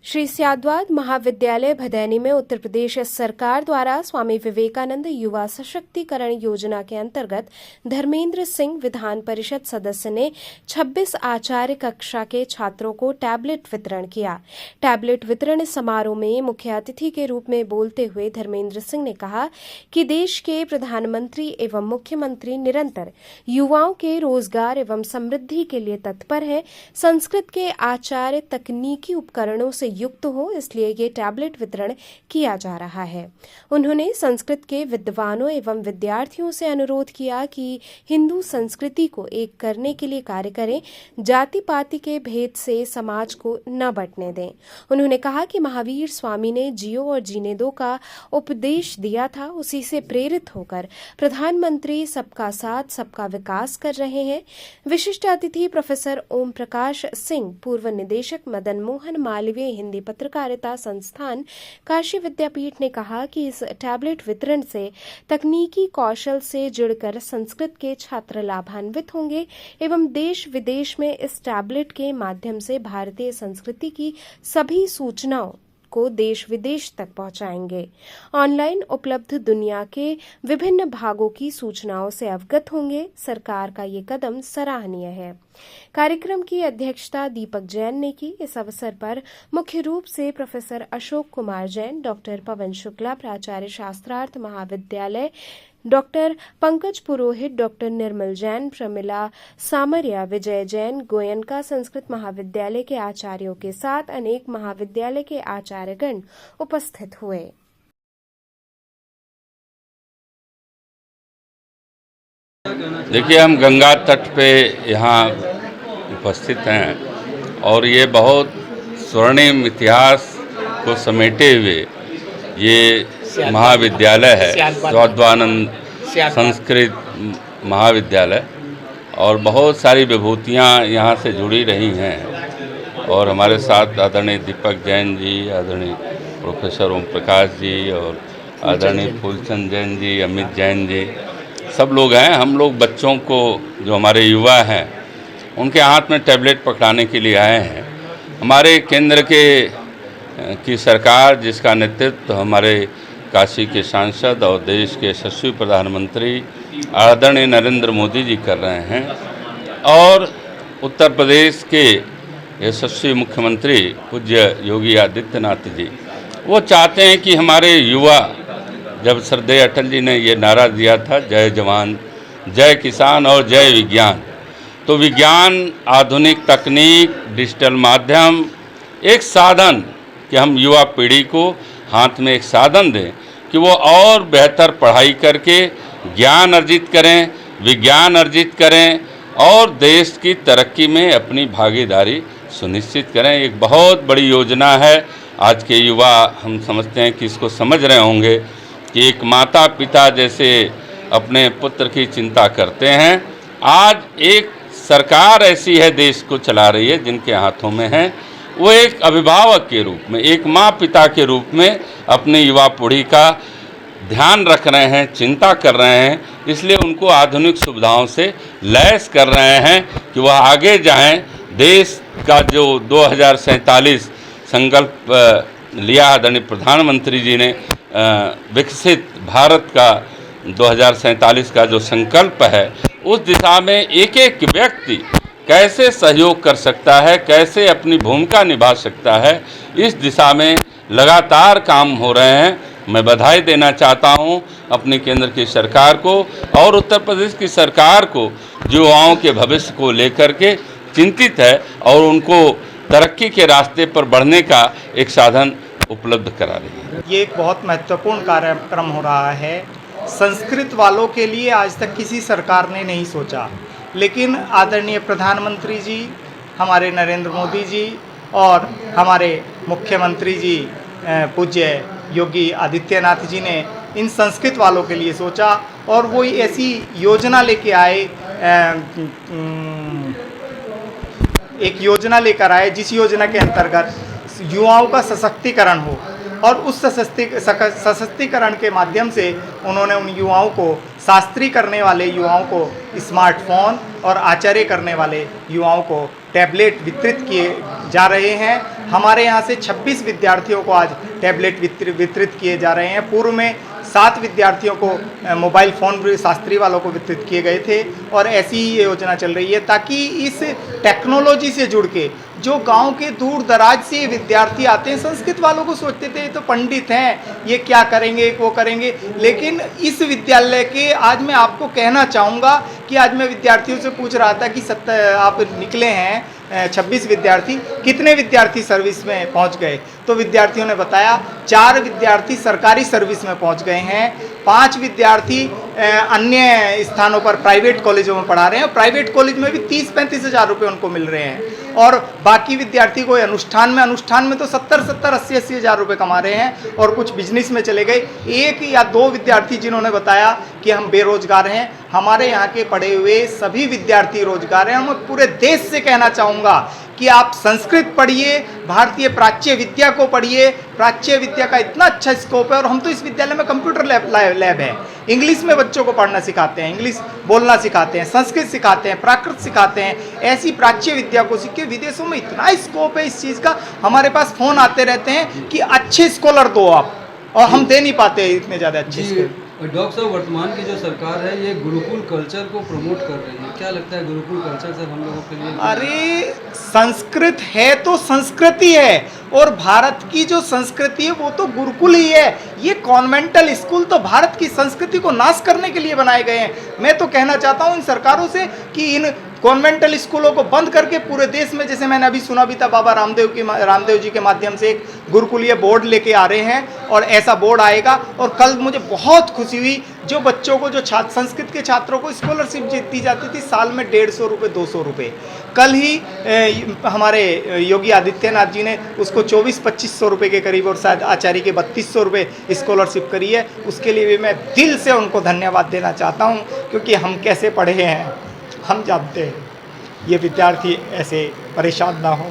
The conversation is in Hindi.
श्री स्याद्वाद महाविद्यालय भदैनी में उत्तर प्रदेश सरकार द्वारा स्वामी विवेकानंद युवा सशक्तिकरण योजना के अंतर्गत धर्मेंद्र सिंह विधान परिषद सदस्य ने 26 आचार्य कक्षा के छात्रों को टैबलेट वितरण किया। टैबलेट वितरण समारोह में मुख्य अतिथि के रूप में बोलते हुए धर्मेंद्र सिंह ने कहा कि देश के प्रधानमंत्री एवं मुख्यमंत्री निरंतर युवाओं के रोजगार एवं समृद्धि के लिए तत्पर है। संस्कृत के आचार्य तकनीकी उपकरणों से युक्त हो, इसलिए ये टैबलेट वितरण किया जा रहा है। उन्होंने संस्कृत के विद्वानों एवं विद्यार्थियों से अनुरोध किया कि हिंदू संस्कृति को एक करने के लिए कार्य करें, जाति पाति के भेद से समाज को न बंटने दें। उन्होंने कहा कि महावीर स्वामी ने जियो और जीने दो का उपदेश दिया था, उसी से प्रेरित होकर प्रधानमंत्री सबका साथ सबका विकास कर रहे हैं। विशिष्ट अतिथि प्रोफेसर ओम प्रकाश सिंह, पूर्व निदेशक मदन मोहन मालवीय हिंदी पत्रकारिता संस्थान काशी विद्यापीठ ने कहा कि इस टैबलेट वितरण से तकनीकी कौशल से जुड़कर संस्कृत के छात्र लाभान्वित होंगे एवं देश विदेश में इस टैबलेट के माध्यम से भारतीय संस्कृति की सभी सूचनाओं को देश विदेश तक पहुंचाएंगे। ऑनलाइन उपलब्ध दुनिया के विभिन्न भागों की सूचनाओं से अवगत होंगे। सरकार का ये कदम सराहनीय है। कार्यक्रम की अध्यक्षता दीपक जैन ने की। इस अवसर पर मुख्य रूप से प्रोफेसर अशोक कुमार जैन, डॉक्टर पवन शुक्ला, प्राचार्य शास्त्रार्थ महाविद्यालय, डॉक्टर पंकज पुरोहित, डॉक्टर निर्मल जैन, प्रमिला सामरिया, विजय जैन, गोयनका संस्कृत महाविद्यालय के आचार्यों के साथ अनेक महाविद्यालय के आचार्यगण उपस्थित हुए। देखिए, हम गंगा तट पे यहाँ उपस्थित हैं और ये बहुत स्वर्णिम इतिहास को समेटे हुए ये महाविद्यालय है, स्वाद्वानंद संस्कृत महाविद्यालय, और बहुत सारी विभूतियाँ यहाँ से जुड़ी रही हैं। और हमारे साथ आदरणीय दीपक जैन जी, आदरणीय प्रोफेसर ओम प्रकाश जी और आदरणीय फूलचंद जैन जी, अमित जैन जी, सब लोग हैं। हम लोग बच्चों को, जो हमारे युवा हैं, उनके हाथ में टैबलेट पकड़ाने के लिए आए हैं। हमारे केंद्र की सरकार, जिसका नेतृत्व हमारे काशी के सांसद और देश के यशस्वी प्रधानमंत्री आदरणीय नरेंद्र मोदी जी कर रहे हैं, और उत्तर प्रदेश के यशस्वी मुख्यमंत्री पूज्य योगी आदित्यनाथ जी, वो चाहते हैं कि हमारे युवा, जब श्रद्धेय अटल जी ने ये नारा दिया था, जय जवान, जय किसान और जय विज्ञान, तो विज्ञान, आधुनिक तकनीक, डिजिटल माध्यम एक साधन, कि हम युवा पीढ़ी को हाथ में एक साधन दें कि वो और बेहतर पढ़ाई करके ज्ञान अर्जित करें, विज्ञान अर्जित करें और देश की तरक्की में अपनी भागीदारी सुनिश्चित करें। एक बहुत बड़ी योजना है। आज के युवा, हम समझते हैं कि इसको समझ रहे होंगे कि एक माता पिता जैसे अपने पुत्र की चिंता करते हैं, आज एक सरकार ऐसी है देश को चला रही है जिनके हाथों में है, वो एक अभिभावक के रूप में, एक माँ पिता के रूप में अपने युवा पीढ़ी का ध्यान रख रहे हैं, चिंता कर रहे हैं। इसलिए उनको आधुनिक सुविधाओं से लैस कर रहे हैं कि वह आगे जाएं। देश का जो 2047 संकल्प लिया आदरणीय प्रधानमंत्री जी ने, विकसित भारत का 2047 का जो संकल्प है, उस दिशा में एक एक व्यक्ति कैसे सहयोग कर सकता है, कैसे अपनी भूमिका निभा सकता है, इस दिशा में लगातार काम हो रहे हैं। मैं बधाई देना चाहता हूं अपने केंद्र की सरकार को और उत्तर प्रदेश की सरकार को, जो युवाओं के भविष्य को लेकर के चिंतित है और उनको तरक्की के रास्ते पर बढ़ने का एक साधन उपलब्ध करा रही है। ये एक बहुत महत्वपूर्ण कार्यक्रम हो रहा है। संस्कृत वालों के लिए आज तक किसी सरकार ने नहीं सोचा, लेकिन आदरणीय प्रधानमंत्री जी, हमारे नरेंद्र मोदी जी और हमारे मुख्यमंत्री जी पूज्य योगी आदित्यनाथ जी ने इन संस्कृत वालों के लिए सोचा और वो ऐसी योजना लेके आए, एक योजना लेकर आए जिस योजना के अंतर्गत युवाओं का सशक्तिकरण हो, और उस सशक्तिकरण के माध्यम से उन्होंने उन युवाओं को, शास्त्री करने वाले युवाओं को स्मार्टफोन और आचार्य करने वाले युवाओं को टैबलेट वितरित किए जा रहे हैं। हमारे यहाँ से 26 विद्यार्थियों को आज टैबलेट वितरित किए जा रहे हैं। पूर्व में 7 विद्यार्थियों को मोबाइल फ़ोन भी शास्त्री वालों को वितरित किए गए थे और ऐसी ही ये योजना चल रही है ताकि इस टेक्नोलॉजी से जुड़ के जो गांव के दूर दराज से विद्यार्थी आते हैं, संस्कृत वालों को सोचते थे ये तो पंडित हैं, ये क्या करेंगे वो करेंगे, लेकिन इस विद्यालय के आज मैं आपको कहना चाहूँगा कि आज मैं विद्यार्थियों से पूछ रहा था कि आप निकले हैं 26 विद्यार्थी, कितने विद्यार्थी सर्विस में पहुंच गए? तो विद्यार्थियों ने बताया 4 विद्यार्थी सरकारी सर्विस में पहुंच गए हैं, 5 विद्यार्थी अन्य स्थानों पर प्राइवेट कॉलेजों में पढ़ा रहे हैं। प्राइवेट कॉलेज में भी 30-35 हज़ार रुपये उनको मिल रहे हैं और बाकी विद्यार्थी कोई अनुष्ठान में तो 70-80 हज़ार रुपये कमा रहे हैं और कुछ बिजनेस में चले गए। 1 या 2 विद्यार्थी जिन्होंने बताया कि हम बेरोजगार हैं। हमारे यहाँ के पढ़े हुए सभी विद्यार्थी रोजगार हैं। मैं पूरे देश से कहना चाहूँगा कि आप संस्कृत पढ़िए, भारतीय प्राच्य विद्या को पढ़िए। प्राच्य विद्या का इतना अच्छा स्कोप है और हम तो इस विद्यालय में कंप्यूटर लैब है, इंग्लिश में बच्चों को पढ़ना सिखाते हैं, इंग्लिश बोलना सिखाते हैं, संस्कृत सिखाते हैं, प्राकृत सिखाते हैं। ऐसी प्राच्य विद्या को सीख के विदेशों में इतना स्कोप है इस चीज़ का। हमारे पास फ़ोन आते रहते हैं कि अच्छे स्कॉलर दो आप, और हम दे नहीं पाते इतने ज़्यादा अच्छे। डॉक्टर साहब, वर्तमान की जो सरकार है ये गुरुकुल कल्चर को प्रमोट कर रही है, क्या लगता है गुरुकुल कल्चर सर हम लोगों के लिए? अरे संस्कृत है तो संस्कृति है और भारत की जो संस्कृति है वो तो गुरुकुल ही है। ये कॉन्वेंटल स्कूल तो भारत की संस्कृति को नाश करने के लिए बनाए गए हैं। मैं तो कहना चाहता हूँ इन सरकारों से कि इन कॉन्वेंटल स्कूलों को बंद करके पूरे देश में, जैसे मैंने अभी सुना भी था, बाबा रामदेव जी के माध्यम से एक गुरुकुलीय बोर्ड लेके आ रहे हैं और ऐसा बोर्ड आएगा। और कल मुझे बहुत खुशी हुई, जो बच्चों को, जो संस्कृत के छात्रों को स्कॉलरशिप दी जाती थी साल में 150 रुपये 200 रुपये, कल ही हमारे योगी आदित्यनाथ जी ने उसको 2400-2500 रुपये के करीब और शायद आचार्य के 3200 रुपये स्कॉलरशिप करी है। उसके लिए भी मैं दिल से उनको धन्यवाद देना चाहता हूँ, क्योंकि हम कैसे पढ़े हैं हम जानते हैं, ये विद्यार्थी ऐसे परेशान ना हो।